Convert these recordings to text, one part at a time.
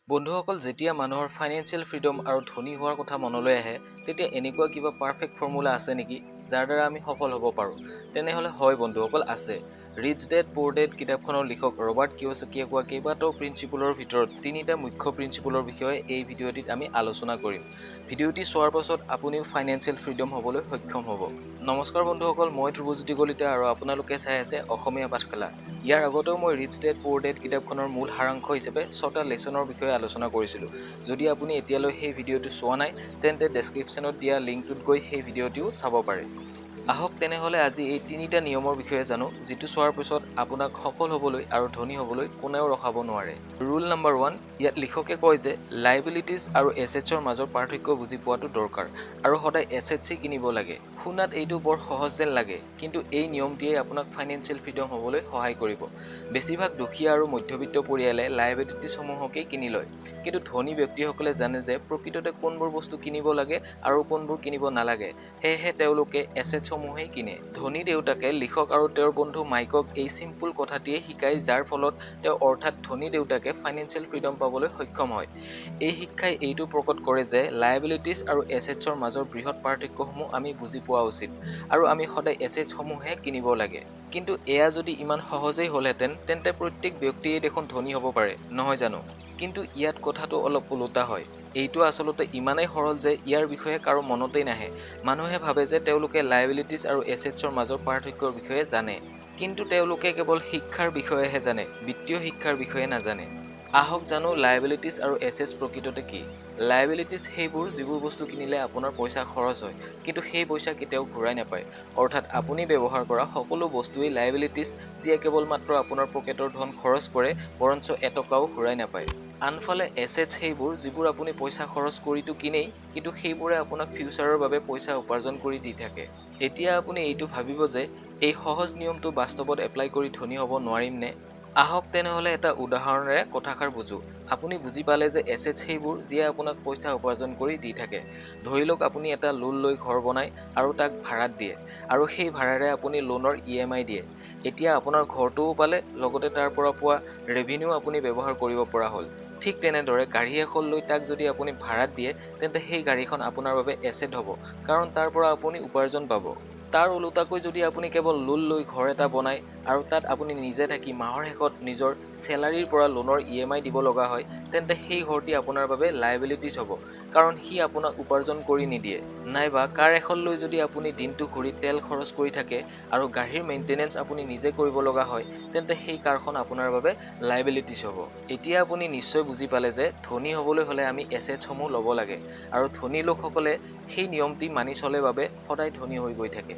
বন্ধুসকল যেতিয়া মানুহৰ ফাইনেন্সিয়েল ফ্ৰীডম আৰু ধনী হোৱাৰ কথা মনলৈ আহে তেতিয়া এনেকুৱা কিবা পাৰফেক্ট ফৰ্মুলা আছে নেকি যাৰ দ্বাৰা আমি সফল হ'ব পাৰোঁ তেনেহ'লে হয় বন্ধুসকল আছে ৰিচ ডেড পুৰ ডেড কিতাপখনৰ লিখক ৰবাৰ্ট কিয়ছাকিয়ে কোৱা কেইবাটাও প্ৰিন্সিপলৰ ভিতৰত তিনিটা মুখ্য প্ৰিন্সিপলৰ বিষয়ে এই ভিডিঅ'টিত আমি আলোচনা কৰিম ভিডিঅ'টি চোৱাৰ পাছত আপুনিও ফাইনেন্সিয়েল ফ্ৰীডম হ'বলৈ সক্ষম হ'ব নমস্কাৰ বন্ধুসকল মই ধ্ৰুৱজ্যোতি কলিতা আৰু আপোনালোকে চাই আছে অসমীয়া পাঠশালা ইয়াৰ আগতেও মই ৰিচ ডেড পুৰ ডেড কিতাপখনৰ মূল সাৰাংশ হিচাপে 6টা লেছনৰ বিষয়ে আলোচনা কৰিছিলোঁ যদি আপুনি এতিয়ালৈ সেই ভিডিঅ'টো চোৱা নাই তেন্তে ডেছক্ৰিপশ্যনত দিয়া লিংকটোত গৈ সেই ভিডিঅ'টিও চাব পাৰে আহক তেনেহ'লে আজি এই তিনিটা নিয়মৰ বিষয়ে জানো যিটো চোৱাৰ পিছত আপোনাক সফল হ'বলৈ আৰু ধনী হ'বলৈ কোনেও ৰখাব নোৱাৰে ৰুল নম্বৰ 1 ইয়াত লিখকে কয় যে লাইবিলিটিজ আৰু এছেটছৰ মাজৰ পাৰ্থক্য বুজি পোৱাটো দৰকাৰ আৰু সদায় এছেটছই কিনিব লাগে শুনাত এইটো বৰ সহজ যেন লাগে কিন্তু এই নিয়মটিয়ে আপোনাক ফাইনেন্সিয়েল ফ্ৰীডম হ'বলৈ সহায় কৰিব বেছিভাগ দুখীয়া আৰু মধ্যবিত্ত পৰিয়ালে লাইবিলিটিছসমূহকেই কিনি লয় কিন্তু ধনী ব্যক্তিসকলে জানে যে প্ৰকৃততে কোনবোৰ বস্তু কিনিব লাগে আৰু কোনবোৰ কিনিব নালাগে সেয়েহে তেওঁলোকে এছেটছসমূহেই কিনে ধনী দেউতাকে লিখক আৰু তেওঁৰ বন্ধু মাইকক এই চিম্পুল কথাটিয়ে শিকায় যাৰ ফলত তেওঁ অৰ্থাৎ ধনী দেউতাকে ফাইনেন্সিয়েল ফ্ৰীডম পাবলৈ সক্ষম হয় এই শিক্ষাই এইটো প্ৰকট কৰে যে লাইবিলিটিছ আৰু এছেটছৰ মাজৰ বৃহৎ পাৰ্থক্যসমূহ আমি বুজি পোৱা উচিত আৰু আমি সদায় এছেটছসমূহে কিনিব লাগে কিন্তু এয়া যদি ইমান সহজেই হ'লহেঁতেন তেন্তে প্ৰত্যেক ব্যক্তিয়ে দেখোন ধনী হ'ব পাৰে নহয় জানো কিন্তু ইয়াত কথাটো অলপ ওলোটা হয় এইটো আচলতে ইমানেই সৰল যে ইয়াৰ বিষয়ে কাৰো মনতেই নাহে মানুহে ভাবে যে তেওঁলোকে লাইবিলিটিছ আৰু এছেটছৰ মাজৰ পাৰ্থক্যৰ বিষয়ে জানে কিন্তু তেওঁলোকে কেৱল শিক্ষাৰ বিষয়েহে জানে বিত্তীয় শিক্ষাৰ বিষয়ে নাজানে আহক জানো লাইবিলিটিছ আৰু এছেটছ প্ৰকৃততে কি লাইবিলিটিছ সেইবোৰ যিবোৰ বস্তু কিনিলে আপোনাৰ পইচা খৰচ হয় কিন্তু সেই পইচা কেতিয়াও ঘূৰাই নাপায় অৰ্থাৎ আপুনি ব্যৱহাৰ কৰা সকলো বস্তুৱেই লাইবিলিটিছ যিয়ে কেৱল মাত্ৰ আপোনাৰ পকেটৰ ধন খৰচ কৰে বৰঞ্চ এটকাও ঘূৰাই নাপায় আনফালে এছেটছ সেইবোৰ যিবোৰ আপুনি পইচা খৰচ কৰিতো কিনেই কিন্তু সেইবোৰে আপোনাক ফিউচাৰৰ বাবে পইচা উপাৰ্জন কৰি দি থাকে এতিয়া আপুনি এইটো ভাবিব যে এই সহজ নিয়মটো বাস্তৱত এপ্লাই কৰি ধনী হ'ব নোৱাৰিম নে আহক তেনেহ'লে এটা উদাহৰণেৰে কথাষাৰ বুজো আপুনি বুজি পালে যে এছেটছ সেইবোৰ যিয়ে আপোনাক পইচা উপাৰ্জন কৰি দি থাকে ধৰি লওক আপুনি এটা লোন লৈ ঘৰ বনায় আৰু তাক ভাড়াত দিয়ে আৰু সেই ভাড়াৰে আপুনি লোনৰ EMI দিয়ে এতিয়া আপোনাৰ ঘৰটোও পালে লগতে তাৰ পৰা পোৱা ৰেভিনিউ আপুনি ব্যৱহাৰ কৰিব পৰা হ'ল ঠিক তেনেদৰে গাড়ী এখন লৈ তাক যদি আপুনি ভাড়াত দিয়ে তেন্তে সেই গাড়ীখন আপোনাৰ বাবে এছেট হ'ব কাৰণ তাৰ পৰা আপুনি উপাৰ্জন পাব তাৰ ওলোটাকৈ যদি আপুনি কেৱল লোন লৈ ঘৰ এটা বনায় আৰু তাত আপুনি নিজে থাকি মাহৰ শেষত নিজৰ চেলাৰীৰ পৰা লোনৰ EMI দিব লগা হয় তেন্তে সেই ঘৰটি আপোনাৰ বাবে লাইবিলিটিছ হ'ব কাৰণ সি আপোনাক উপাৰ্জন কৰি নিদিয়ে নাইবা কাৰ এখন লৈ যদি আপুনি দিনটো ঘূৰি তেল খৰচ কৰি থাকে আৰু গাড়ীৰ মেইনটেনেন্স আপুনি নিজে কৰিব লগা হয় তেন্তে সেই কাৰখন আপোনাৰ বাবে লাইবিলিটিছ হ'ব এতিয়া আপুনি নিশ্চয় বুজি পালে যে ধনী হ'বলৈ হ'লে আমি এছেটছসমূহ ল'ব লাগে আৰু ধনী লোকসকলে সেই নিয়মটি মানি চলে বাবে সদায় ধনী হৈ গৈ থাকে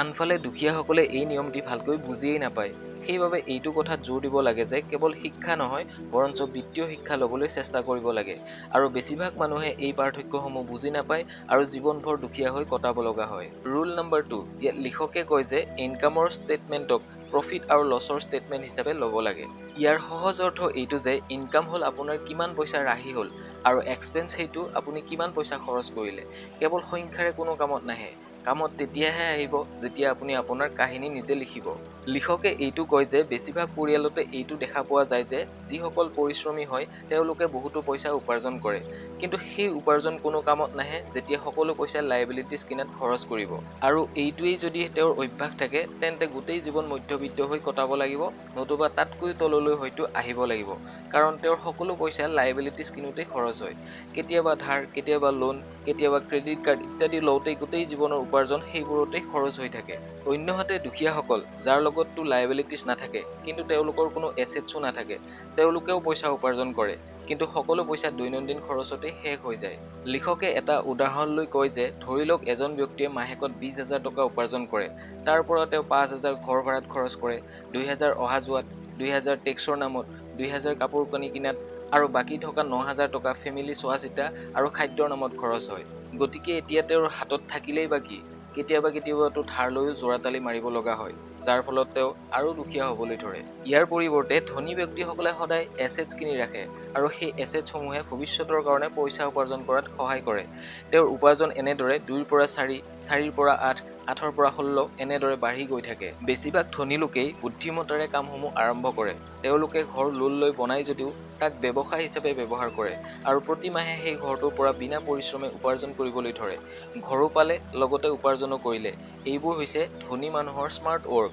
আনফালে দুখীয়াসকলে এই নিয়মটি ভালকৈ বুজিয়েই নাপায় সেইবাবে এইটো কথাত জোৰ দিব লাগে যে কেৱল শিক্ষা নহয় বৰঞ্চ বিত্তীয় শিক্ষা ল'বলৈ চেষ্টা কৰিব লাগে আৰু বেছিভাগ মানুহে এই পাৰ্থক্যসমূহ বুজি নাপায় আৰু জীৱনভৰ দুখীয়া হৈ কটাব লগা হয় ৰুল নম্বৰ 2 ইয়াত লিখকে কয় যে ইনকামৰ ষ্টেটমেণ্টক প্ৰফিট আৰু লছৰ ষ্টেটমেণ্ট হিচাপে ল'ব লাগে ইয়াৰ সহজ অৰ্থ এইটো যে ইনকাম হ'ল আপোনাৰ কিমান পইচা ৰাহি হ'ল আৰু এক্সপেন্স সেইটো আপুনি কিমান পইচা খৰচ কৰিলে কেৱল সংখ্যাৰে কোনো কামত নাহে কামত তেতিয়াহে আহিব যেতিয়া আপুনি আপোনাৰ কাহিনী নিজে লিখিব লিখকে এইটো কয় যে বেছিভাগ পৰিয়ালতে এইটো দেখা পোৱা যায় যে যিসকল পৰিশ্ৰমী হয় তেওঁলোকে বহুতো পইচা উপাৰ্জন কৰে কিন্তু সেই উপাৰ্জন কোনো কামত নাহে যেতিয়া সকলো পইচা লাইবিলিটিছ কিনাত খৰচ কৰিব আৰু এইটোৱেই যদি তেওঁৰ অভ্যাস থাকে তেন্তে গোটেই জীৱন মধ্যবিত্ত হৈ কটাব লাগিব নতুবা তাতকৈ তললৈ হয়তো আহিব লাগিব কাৰণ তেওঁৰ সকলো পইচা লাইবিলিটিছ কিনোতেই খৰচ হয় কেতিয়াবা ধাৰ কেতিয়াবা লোন কেতিয়াবা ক্ৰেডিট কাৰ্ড ইত্যাদি লওঁতেই গোটেই জীৱনৰ উপাৰ্জন সেইবোৰতেই খৰচ হৈ থাকে অন্যহাতে দুখীয়াসকল যাৰ লগততো লাইবিলিটিছ নাথাকে কিন্তু তেওঁলোকৰ কোনো এছেটছো নাথাকে তেওঁলোকেও পইচা উপাৰ্জন কৰে কিন্তু সকলো পইচা দৈনন্দিন খৰচতে শেষ হৈ যায় লিখকে এটা উদাহৰণ লৈ কয় যে ধৰি লওক এজন ব্যক্তিয়ে মাহেকত 20,000 টকা উপাৰ্জন কৰে তাৰ পৰা তেওঁ 5,000 ঘৰ ভাড়াত খৰচ কৰে 2,000 অহা যোৱাত 2,000 টেক্সৰ নামত 2,000 কাপোৰ কানি কিনাত আৰু বাকী থকা 9,000 টকা ফেমিলি চোৱা চিতা আৰু খাদ্যৰ নামত খৰচ হয় গতিকে এতিয়া তেওঁৰ হাতত থাকিলেই বাকী কেতিয়াবাতো ধাৰ লৈও জোৰাতালি মাৰিব লগা হয় যাৰ ফলত তেওঁ আৰু দুখীয়া হ'বলৈ ধৰে ইয়াৰ পৰিৱৰ্তে ধনী ব্যক্তিসকলে সদায় এছেটছ কিনি ৰাখে আৰু সেই এছেটছসমূহে ভৱিষ্যতৰ কাৰণে পইচা উপাৰ্জন কৰাত সহায় কৰে তেওঁৰ উপাৰ্জন এনেদৰে 2ৰ পৰা 4 4ৰ পৰা 8 8ৰ পৰা 16 এনেদৰে বাঢ়ি গৈ থাকে। বেছিভাগ ধনী লোকেই বুদ্ধিমত্তাৰে কামসমূহ আৰম্ভ কৰে। তেওঁলোকে ঘৰ লোন লৈ বনাই যদিও তাক ব্যৱসায় হিচাপে ব্যৱহাৰ কৰে আৰু প্ৰতি মাহে সেই ঘৰটোৰ পৰা বিনা পৰিশ্ৰমে উপাৰ্জন কৰিবলৈ ধৰে। ঘৰো পালে লগতে উপাৰ্জনো কৰিলে। এইবোৰ হৈছে ধনী মানুহৰ স্মাৰ্ট ৱৰ্ক।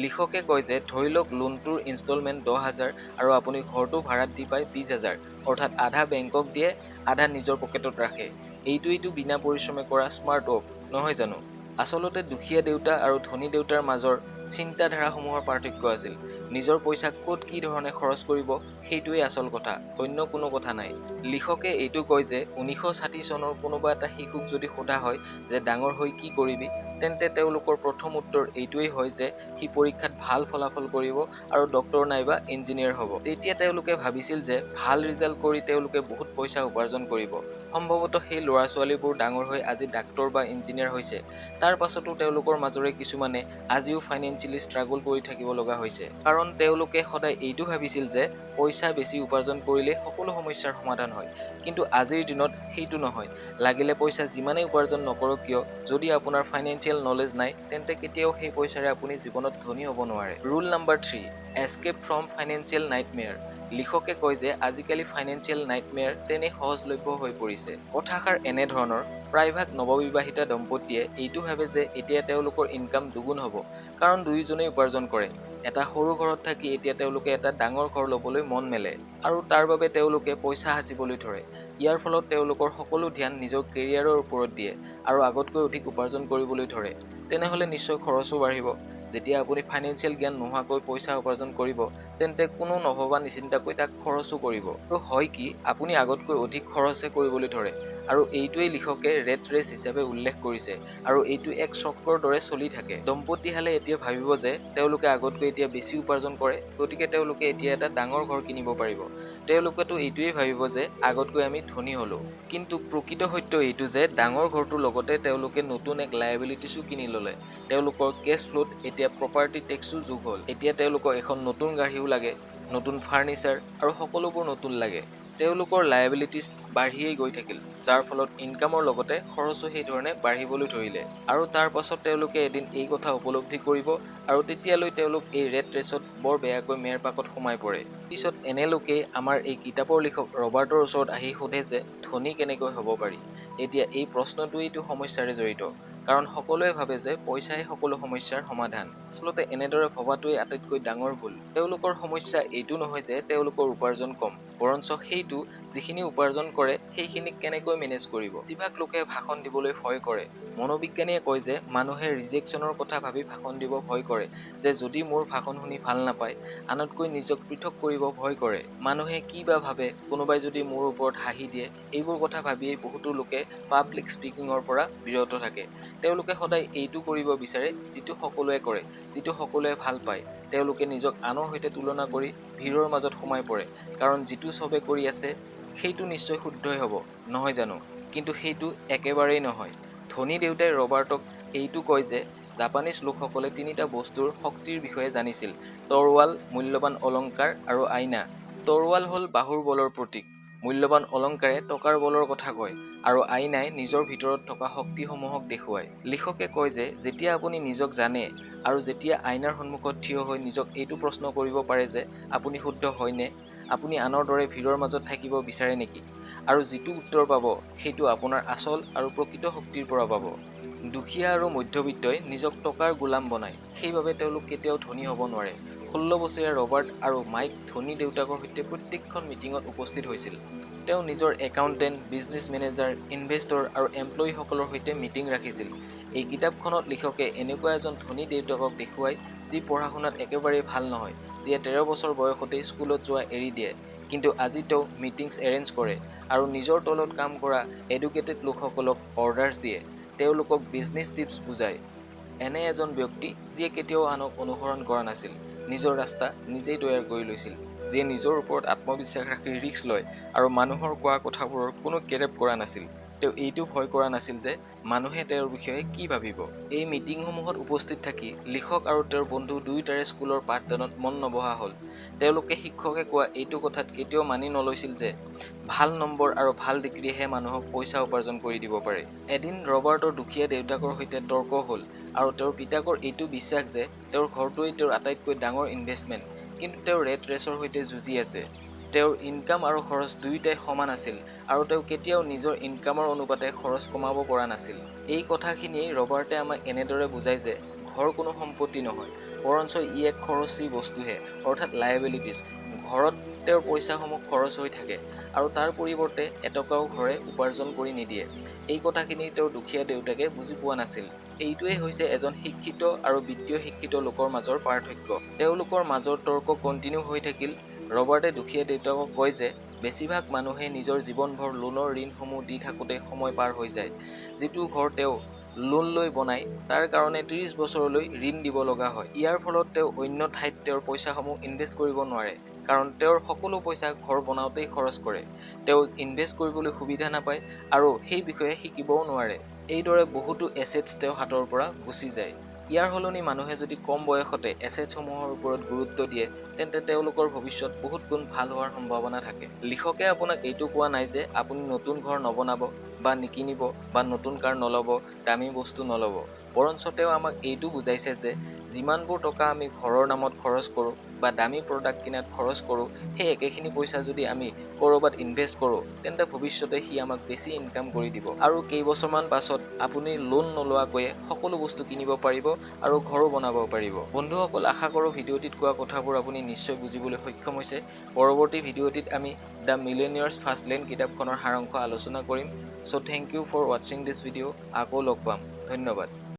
লিখকে কয় যে ধৰি লওক লোনটোৰ ইনষ্টলমেণ্ট 10,000 আৰু আপুনি ঘৰটো ভাড়াত দি পায় 20,000, অৰ্থাৎ আধা বেংকক দিয়ে, আধা নিজৰ পকেটত ৰাখে। এইটোৱেইটো বিনা পৰিশ্ৰমে কৰা স্মাৰ্ট ৱৰ্ক, নহয় জানো? আচলতে দুখীয়া দেউতা আৰু ধনী দেউতাৰ মাজৰ চিন্তাধাৰাসমূহৰ পাৰ্থক্য আছিল। নিজৰ পইচা ক'ত কি ধৰণে খৰচ কৰিব সেইটোৱেই আচল কথা, অন্য কোনো কথা নাই। লিখকে এইটো কয় যে 1960 চনৰ কোনোবা এটা শিশুক যদি সোধা হয় যে ডাঙৰ হৈ কি কৰিবি, তেন্তে তেওঁলোকৰ প্ৰথম উত্তৰ এইটোৱেই হয় যে সি পৰীক্ষাত ভাল ফলাফল কৰিব আৰু ডক্তৰ নাইবা ইঞ্জিনিয়াৰ হ'ব। তেতিয়া তেওঁলোকে ভাবিছিল যে ভাল ৰিজাল্ট কৰি তেওঁলোকে বহুত পইচা উপাৰ্জন কৰিব। সম্ভৱতঃ সেই ল'ৰা ছোৱালীবোৰ ডাঙৰ হৈ আজি ডাক্তৰ বা ইঞ্জিনিয়াৰ হৈছে। তাৰ পাছতো তেওঁলোকৰ মাজৰে কিছুমানে আজিও ফাইনেন্সিয়েলি ষ্ট্ৰাগল কৰি থাকিব লগা হৈছে। কাৰণ তেওঁলোকে সদায় এইটো ভাবিছিল যে পইচা বেছি উপাৰ্জন কৰিলে সকলো সমস্যাৰ সমাধান হয়। কিন্তু আজিৰ দিনত সেইটো নহয়। লাগিলে পইচা যিমানেই উপাৰ্জন নকৰক কিয়, যদি আপোনাৰ ফাইনেন্সিয়েল নলেজ নাই, তেন্তে কেতিয়াও সেই পইচাৰে আপুনি জীৱনত ধনী হ'ব নোৱাৰে। Rule number 3, escape from financial nightmare. লিখকে কয় যে আজিকালি ফাইনেন্সিয়েল নাইটমেয়াৰ তেনেই সহজলভ্য হৈ পৰিছে। কথাষাৰ এনেধৰণৰ, প্ৰায়ভাগ নৱবিবাহিতা দম্পতীয়ে এইটো ভাবে যে এতিয়া তেওঁলোকৰ ইনকাম দুগুণ হ'ব, কাৰণ দুয়োজনেই উপাৰ্জন কৰে। এটা সৰু ঘৰত থাকি এতিয়া তেওঁলোকে এটা ডাঙৰ ঘৰ ল'বলৈ মন মেলে আৰু তাৰ বাবে তেওঁলোকে পইচা সাচিবলৈ ধৰে। ইয়াৰ ফলত তেওঁলোকৰ সকলো ধ্যান নিজৰ কেৰিয়াৰৰ ওপৰত দিয়ে আৰু আগতকৈ অধিক উপাৰ্জন কৰিবলৈ ধৰে। তেনেহ'লে নিশ্চয় খৰচো বাঢ়িব। যেতিয়া আপুনি ফাইনেন্সিয়েল জ্ঞান নোহোৱাকৈ পইচা উপাৰ্জন কৰিব, তেন্তে কোনো নভবা নিচিন্তাকৈ তাক খৰচো কৰিব। তো হয় কি, আপুনি আগতকৈ অধিক খৰচহে কৰিবলৈ ধৰে। আৰু এইটোৱেই লিখকে ৰেট ৰেচ হিচাপে উল্লেখ কৰিছে আৰু এইটো এক চক্ৰৰ দৰে চলি থাকে। দম্পতীহালে এতিয়া ভাবিব যে তেওঁলোকে আগতকৈ এতিয়া বেছি উপাৰ্জন কৰে, গতিকে তেওঁলোকে এতিয়া এটা ডাঙৰ ঘৰ কিনিব পাৰিব। তেওঁলোকেতো এইটোৱেই ভাবিব যে আগতকৈ আমি ধনী হ'লো। কিন্তু প্ৰকৃত সত্য এইটো যে ডাঙৰ ঘৰটোৰ লগতে তেওঁলোকে নতুন এক লায়েবিলিটিছো কিনি ল'লে। তেওঁলোকৰ কেছ ফ্ল'ত এতিয়া প্ৰপাৰ্টি টেক্সো যোগ হ'ল। এতিয়া তেওঁলোকক এখন নতুন গাড়ীও লাগে, নতুন ফাৰ্নিচাৰ আৰু সকলোবোৰ নতুন লাগে। তেওঁলোকৰ লায়েবিলিটিছ বাঢ়িয়েই গৈ থাকিল, যাৰ ফলত ইনকামৰ লগতে খৰচো সেই ধৰণে বাঢ়িবলৈ ধৰিলে। আৰু তাৰ পাছত তেওঁলোকে এদিন এই কথা উপলব্ধি কৰিব আৰু তেতিয়ালৈ তেওঁলোক এই ৰেট ৰেচত বৰ বেয়াকৈ মেৰ পাকত সোমাই পৰে। পিছত এনে লোকেই আমাৰ এই কিতাপৰ লিখক ৰবাৰ্টৰ ওচৰত আহি সোধে যে ধনী কেনেকৈ হ'ব পাৰি। এতিয়া এই প্ৰশ্নটোৱেইটো সমস্যাৰে জড়িত, কাৰণ সকলোৱে ভাবে যে পইচাই সকলো সমস্যাৰ সমাধান। আচলতে এনেদৰে ভবাটোৱেই আটাইতকৈ ডাঙৰ ভুল। তেওঁলোকৰ সমস্যা এইটো নহয় যে তেওঁলোকৰ উপাৰ্জন কম, বৰঞ্চ সেইটো যিখিনি উপাৰ্জন কৰে সেইখিনিক কেনেকৈ মেনেজ কৰিব। বেছিভাগ লোকে ভাষণ দিবলৈ ভয় কৰে। মনোবিজ্ঞানীয়ে কয় যে মানুহে ৰিজেকশ্যনৰ কথা ভাবি ভাষণ দিব ভয় কৰে, যে যদি মোৰ ভাষণ শুনি ভাল নাপায়, আনতকৈ নিজক পৃথক কৰিব ভয় কৰে। মানুহে কি বা ভাবে, কোনোবাই যদি মোৰ ওপৰত হাঁহি দিয়ে, এইবোৰ কথা ভাবিয়েই বহুতো লোকে পাব্লিক স্পিকিঙৰ পৰা বিৰত থাকে। তেওঁলোকে সদায় এইটো কৰিব বিচাৰে যিটো সকলোৱে কৰে, যিটো সকলোৱে ভাল পায়। তেওঁলোকে নিজক আনৰ সৈতে তুলনা কৰি ভিৰৰ মাজত সোমাই পৰে, কাৰণ যিটো চবে কৰি আছে সেইটো নিশ্চয় শুদ্ধই হ'ব, নহয় জানো? কিন্তু সেইটো একেবাৰেই নহয়। ধনী দেউতাই ৰবাৰ্টক এইটো কয় যে জাপানীজ লোকসকলে 3টা বস্তুৰ শক্তিৰ বিষয়ে জানিছিল: তৰোৱাল, মূল্যৱান অলংকাৰ আৰু আইনা। তৰোৱাল হ'ল বাহুৰ বলৰ প্ৰতীক, মূল্যৱান অলংকাৰে টকাৰ বলৰ কথা কয়, আৰু আইনাই নিজৰ ভিতৰত থকা শক্তিসমূহক দেখুৱায়। লিখকে কয় যে যেতিয়া আপুনি নিজক জানে আৰু যেতিয়া আইনাৰ সন্মুখত থিয় হৈ নিজক এইটো প্ৰশ্ন কৰিব পাৰে যে আপুনি শুদ্ধ হয়নে, আপুনি আনৰ দৰে ভিৰৰ মাজত থাকিব বিচাৰে নেকি, আৰু যিটো উত্তৰ পাব সেইটো আপোনাৰ আচল আৰু প্ৰকৃত শক্তিৰ পৰা পাব। দুখীয়া আৰু মধ্যবিত্তই নিজক টকাৰ গোলাম বনায়, সেইবাবে তেওঁলোক কেতিয়াও ধনী হ'ব নোৱাৰে। 16 বছৰীয়া ৰবাৰ্ট আৰু মাইক ধনী দেউতাকৰ সৈতে প্ৰত্যেকখন মিটিঙত উপস্থিত হৈছিল। তেওঁ নিজৰ একাউণ্টেণ্ট, বিজনেছ মেনেজাৰ, ইনভেষ্টৰ আৰু এমপ্লয়ীসকলৰ সৈতে মিটিং ৰাখিছিল। এই কিতাপখনত লিখকে এনেকুৱা এজন ধনী দেউতাকক দেখুৱায় যি পঢ়া শুনাত একেবাৰেই ভাল নহয়, যিয়ে 13 বছৰ বয়সতেই স্কুলত যোৱা এৰি দিয়ে। কিন্তু আজি তেওঁ মিটিংছ এৰেঞ্জ কৰে আৰু নিজৰ তলত কাম কৰা এডুকেটেড লোকসকলক অৰ্ডাৰ্ছ দিয়ে, তেওঁলোকক বিজনেছ টিপছ বুজায়। এনে এজন ব্যক্তি যিয়ে কেতিয়াও আনক অনুসৰণ কৰা নাছিল, নিজৰ ৰাস্তা নিজেই তৈয়াৰ কৰি লৈছিল, যিয়ে নিজৰ ওপৰত আত্মবিশ্বাস ৰাখি ৰিস্ক লয় আৰু মানুহৰ কোৱা কথাবোৰৰ কোনো কেৰেপ কৰা নাছিল। তেওঁ এইটো ভয় কৰা নাছিল যে মানুহে তেওঁৰ বিষয়ে কি ভাবিব। এই মিটিংসমূহত উপস্থিত থাকি লিখক আৰু তেওঁৰ বন্ধু দুয়োটাৰে স্কুলৰ পাঠদানত মন নবহা হ'ল। তেওঁলোকে শিক্ষকে কোৱা এইটো কথাত কেতিয়াও মানি নলৈছিল যে ভাল নম্বৰ আৰু ভাল ডিগ্ৰীহে মানুহক পইচা উপাৰ্জন কৰি দিব পাৰে। এদিন ৰবাৰ্টৰ দুখীয়া দেউতাকৰ সৈতে তৰ্ক হ'ল। আৰু তেওঁৰ পিতাকৰ এইটো বিশ্বাস যে তেওঁৰ ঘৰটোৱেই তেওঁৰ আটাইতকৈ ডাঙৰ ইনভেষ্টমেণ্ট, কিন্তু তেওঁ ৰেট ৰেচৰ সৈতে যুঁজি আছে। তেওঁৰ ইনকাম আৰু খৰচ দুয়োটাই সমান আছিল আৰু তেওঁ কেতিয়াও নিজৰ ইনকামৰ অনুপাতে খৰচ কমাব পৰা নাছিল। এই কথাখিনিয়েই ৰবাৰ্টে আমাক এনেদৰে বুজায় যে ঘৰ কোনো সম্পত্তি নহয়, বৰঞ্চ ই এক খৰচী বস্তুহে, অৰ্থাৎ লায়েবিলিটিজ। ঘৰত তেওঁৰ পইচাসমূহ খৰচ হৈ থাকে আৰু তাৰ পৰিৱৰ্তে এটকাও ঘৰে উপাৰ্জন কৰি নিদিয়ে। এই কথাখিনি তেওঁৰ দুখীয়া দেউতাকে বুজি পোৱা নাছিল। এইটোৱেই হৈছে এজন শিক্ষিত আৰু বিত্তীয় শিক্ষিত লোকৰ মাজৰ পাৰ্থক্য। তেওঁলোকৰ মাজৰ তৰ্ক কণ্টিনিউ হৈ থাকিল। ৰবাৰ্টে দুখীয়া দেউতাকক কয় যে বেছিভাগ মানুহে নিজৰ জীৱনভৰ লোনৰ ঋণসমূহ দি থাকোঁতে সময় পাৰ হৈ যায়। যিটো ঘৰ তেওঁ লোন লৈ বনায় তাৰ কাৰণে 30 বছৰলৈ ঋণ দিব লগা হয়। ইয়াৰ ফলত তেওঁ অন্য ঠাইত তেওঁৰ পইচাসমূহ ইনভেষ্ট কৰিব নোৱাৰে, কাৰণ তেওঁৰ সকলো পইচা ঘৰ বনাওঁতেই খৰচ কৰে। তেওঁ ইনভেষ্ট কৰিবলৈ সুবিধা নাপায় আৰু সেই বিষয়ে শিকিবও নোৱাৰে। এইদৰে বহুতো এছেটছ তেওঁ হাতৰ পৰা গুচি যায়। ইয়াৰ সলনি মানুহে যদি কম বয়সতে এছেটছসমূহৰ ওপৰত গুৰুত্ব দিয়ে, তেন্তে তেওঁলোকৰ ভৱিষ্যত বহুত গুণ ভাল হোৱাৰ সম্ভাৱনা থাকে। লিখকে আপোনাক এইটো কোৱা নাই যে আপুনি নতুন ঘৰ নবনাব বা নিকিনিব বা নতুন কাৰ নল'ব, দামী বস্তু নল'ব। বৰঞ্চ তেওঁ আমাক এইটো বুজাইছে যে যিমানবোৰ টকা আমি ঘৰৰ নামত খৰচ কৰোঁ বা দামী প্ৰডাক্ট কিনাত খৰচ কৰোঁ, সেই একেখিনি পইচা যদি আমি ক'ৰবাত ইনভেষ্ট কৰোঁ, তেন্তে ভৱিষ্যতে সি আমাক বেছি ইনকাম কৰি দিব আৰু কেইবছৰমান পাছত আপুনি লোন নোলোৱাকৈয়ে সকলো বস্তু কিনিব পাৰিব আৰু ঘৰো বনাব পাৰিব। বন্ধুসকল, আশা কৰোঁ ভিডিঅ'টিত কোৱা কথাবোৰ আপুনি নিশ্চয় বুজিবলৈ সক্ষম হৈছে। পৰৱৰ্তী ভিডিঅ'টিত আমি দ্য মিলেনিয়াৰ্ছ ফাৰ্ষ্ট লেণ্ড কিতাপখনৰ সাৰাংশ আলোচনা কৰিম। চ' থেংক ইউ ফৰ ৱাচিং দিছ ভিডিঅ'। আকৌ লগ পাম। ধন্যবাদ।